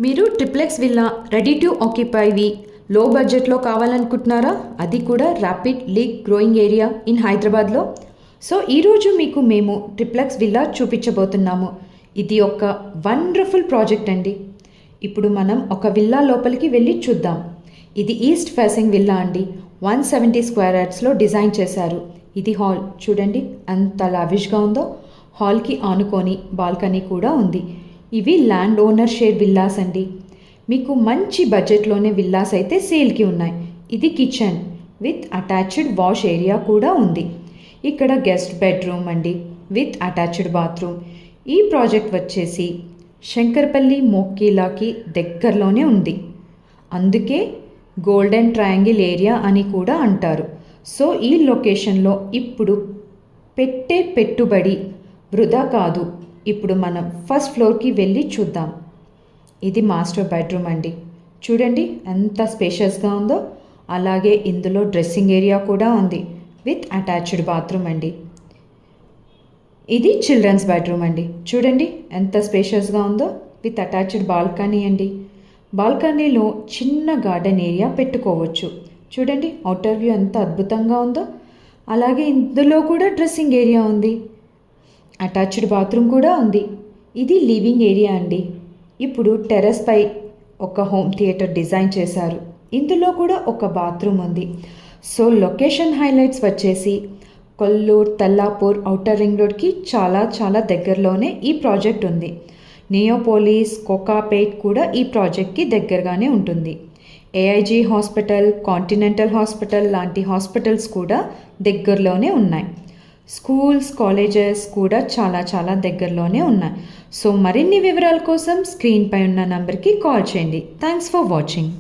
మీరు triplex villa ready to ఆక్యుపైవి లో బడ్జెట్లో కావాలనుకుంటున్నారా? అది కూడా rapid league growing area in హైదరాబాద్లో. సో ఈరోజు మీకు మేము ట్రిప్లెక్స్ విల్లా చూపించబోతున్నాము. ఇది ఒక వండర్ఫుల్ ప్రాజెక్ట్ అండి. ఇప్పుడు మనం ఒక విల్లా లోపలికి వెళ్ళి చూద్దాం. ఇది ఈస్ట్ ఫేసింగ్ విల్లా అండి. 170 స్క్వేర్ యార్డ్స్లో డిజైన్ చేశారు. ఇది హాల్ చూడండి ఎంత లావిష్గా ఉందో. హాల్కి ఆనుకొని బాల్కనీ కూడా ఉంది. ఇవి ల్యాండ్ ఓనర్ షేర్ విల్లాస్ అండి. మీకు మంచి బడ్జెట్లోనే విల్లాస్ అయితే సేల్కి ఉన్నాయి. ఇది kitchen with attached wash area కూడా ఉంది. ఇక్కడ గెస్ట్ బెడ్రూమ్ అండి విత్ అటాచ్డ్ బాత్రూమ్. ఈ ప్రాజెక్ట్ వచ్చేసి శంకర్పల్లి మోక్కీలాకి దగ్గరలోనే ఉంది. అందుకే గోల్డెన్ ట్రయాంగిల్ ఏరియా అని కూడా అంటారు. సో ఈ లొకేషన్లో ఇప్పుడు పెట్టే పెట్టుబడి వృధా కాదు. ఇప్పుడు మనం ఫస్ట్ ఫ్లోర్కి వెళ్ళి చూద్దాం. ఇది మాస్టర్ బెడ్రూమ్ అండి. చూడండి ఎంత స్పేషియస్గా ఉందో. అలాగే ఇందులో డ్రెస్సింగ్ ఏరియా కూడా ఉంది విత్ అటాచ్డ్ బాత్రూమ్ అండి. ఇది చిల్డ్రన్స్ బెడ్రూమ్ అండి. చూడండి ఎంత స్పేషియస్గా ఉందో విత్ అటాచ్డ్ బాల్కనీ అండి. బాల్కనీలో చిన్న గార్డెన్ ఏరియా పెట్టుకోవచ్చు. చూడండి అవుటర్ వ్యూ ఎంత అద్భుతంగా ఉందో. అలాగే ఇందులో కూడా డ్రెస్సింగ్ ఏరియా ఉంది, అటాచ్డ్ బాత్రూమ్ కూడా ఉంది. ఇది లివింగ్ ఏరియా అండి. ఇప్పుడు టెర్రస్పై ఒక హోమ్ థియేటర్ డిజైన్ చేశారు. ఇందులో కూడా ఒక బాత్రూమ్ ఉంది. సో లొకేషన్ హైలైట్స్ వచ్చేసి కొల్లూరు, తల్లాపూర్, ఔటర్ రింగ్ రోడ్కి చాలా దగ్గరలోనే ఈ ప్రాజెక్ట్ ఉంది. నియోపోలిస్, కోకాపేట్ కూడా ఈ ప్రాజెక్ట్కి దగ్గరగానే ఉంటుంది. ఏఐజీ హాస్పిటల్, కాంటినెంటల్ హాస్పిటల్ లాంటి హాస్పిటల్స్ కూడా దగ్గరలోనే ఉన్నాయి. స్కూల్స్, కాలేజెస్ కూడా చాలా దగ్గరలోనే ఉన్నాయి. సో మరిన్ని వివరాల కోసం స్క్రీన్పై ఉన్న నంబర్కి కాల్ చేయండి. Thanks for watching.